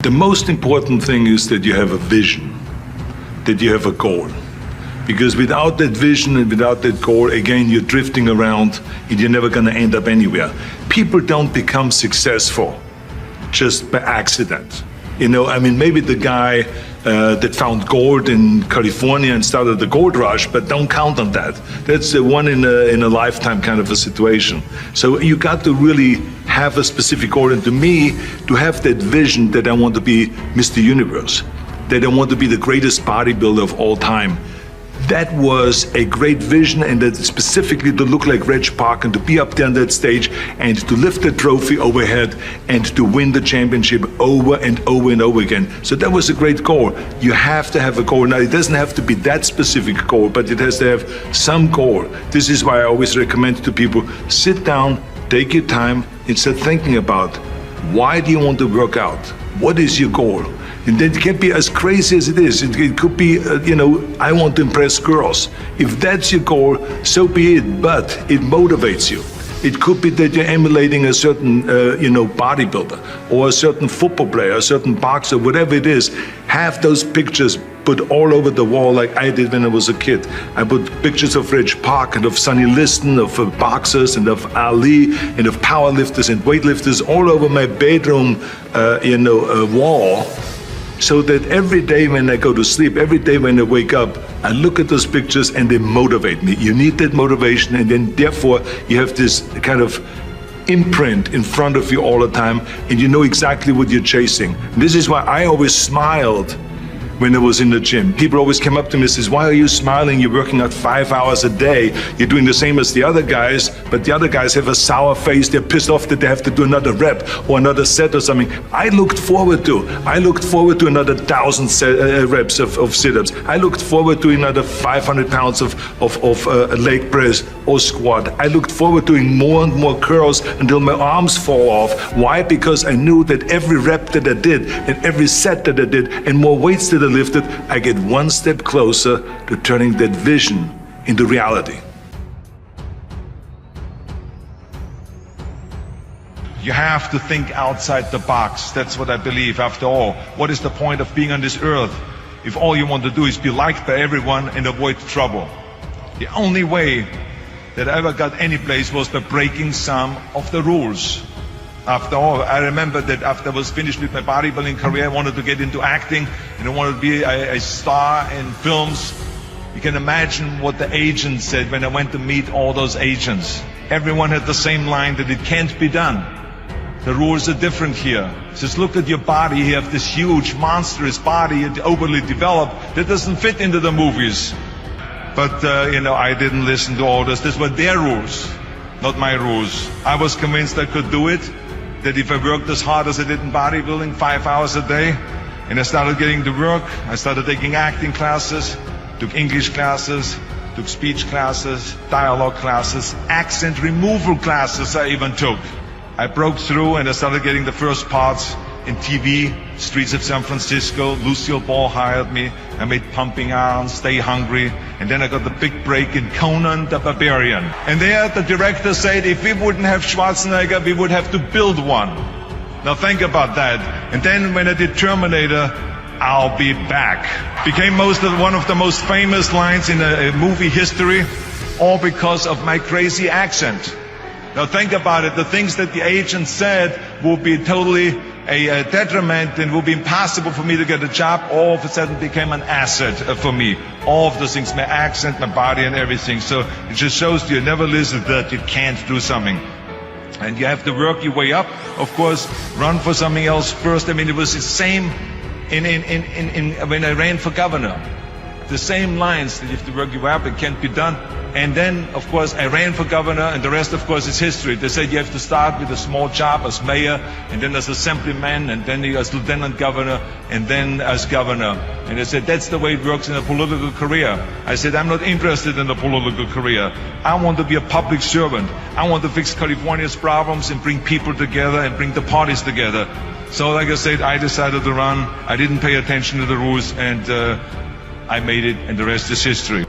The most important thing is that you have a vision, that you have a goal. Because without that vision and without that goal, again, you're drifting around and you're never going to end up anywhere. People don't become successful just by accident. You know, I mean, maybe the guy that found gold in California and started the gold rush, but don't count on that. That's the one in a lifetime kind of a situation. So you got to really have a specific goal. And to me, to have that vision that I want to be Mr. Universe, that I want to be the greatest bodybuilder of all time, that was a great vision, and that specifically to look like Reg Park and to be up there on that stage and to lift the trophy overhead and to win the championship over and over and over again. So that was a great goal. You have to have a goal. Now, it doesn't have to be that specific goal, but it has to have some goal. This is why I always recommend to people, sit down, take your time, and start thinking about, why do you want to work out? What is your goal? And that can be as crazy as it is. It could be, I want to impress girls. If that's your goal, so be it, but it motivates you. It could be that you're emulating a certain, bodybuilder or a certain football player, a certain boxer, whatever it is. Have those pictures put all over the wall like I did when I was a kid. I put pictures of Reg Park and of Sonny Liston, of boxers and of Ali and of powerlifters and weightlifters all over my bedroom, wall. So that every day when I go to sleep, every day when I wake up, I look at those pictures and they motivate me. You need that motivation, and then therefore you have this kind of imprint in front of you all the time, and you know exactly what you're chasing. And this is why I always smiled when I was in the gym. People always came up to me and says, why are you smiling? You're working out 5 hours a day. You're doing the same as the other guys, but the other guys have a sour face. They're pissed off that they have to do another rep or another set or something. I looked forward to another 1,000 reps of sit-ups. I looked forward to another 500 pounds of leg press or squat. I looked forward to doing more and more curls until my arms fall off. Why? Because I knew that every rep that I did and every set that I did and more weights that I lifted, I get one step closer to turning that vision into reality. You have to think outside the box. That's what I believe. After all, what is the point of being on this earth if all you want to do is be liked by everyone and avoid trouble? The only way that I ever got any place was by breaking some of the rules. After all, I remember that after I was finished with my bodybuilding career, I wanted to get into acting and I wanted to be a star in films. You can imagine what the agents said when I went to meet all those agents. Everyone had the same line, that it can't be done. The rules are different here. Just look at your body. You have this huge, monstrous body, overly developed, that doesn't fit into the movies. But, I didn't listen to all this. These were their rules, not my rules. I was convinced I could do it. That if I worked as hard as I did in bodybuilding, 5 hours a day, and I started getting to work, I started taking acting classes, took English classes, took speech classes, dialogue classes, accent removal classes I even took. I broke through and I started getting the first parts in TV, Streets of San Francisco. Lucille Ball hired me. I made Pumping Iron, Stay Hungry, and then I got the big break in Conan the Barbarian. And there the director said, if we wouldn't have Schwarzenegger, we would have to build one. Now think about that. And then when I did Terminator, I'll be back. Became one of the most famous lines in a movie history, all because of my crazy accent. Now think about it. The things that the agent said will be totally a detriment and will be impossible for me to get a job, all of a sudden became an asset for me. All of those things, my accent, my body and everything. So it just shows you never listen that you can't do something. And you have to work your way up. Of course, run for something else first. I mean, it was the same when I ran for governor. The same lines that you have to work your way up, it can't be done. And then, of course, I ran for governor, and the rest, of course, is history. They said you have to start with a small job as mayor, and then as assemblyman, and then as lieutenant governor, and then as governor. And they said that's the way it works in a political career. I said I'm not interested in a political career. I want to be a public servant. I want to fix California's problems and bring people together and bring the parties together. So, like I said, I decided to run. I didn't pay attention to the rules, and I made it, and the rest is history.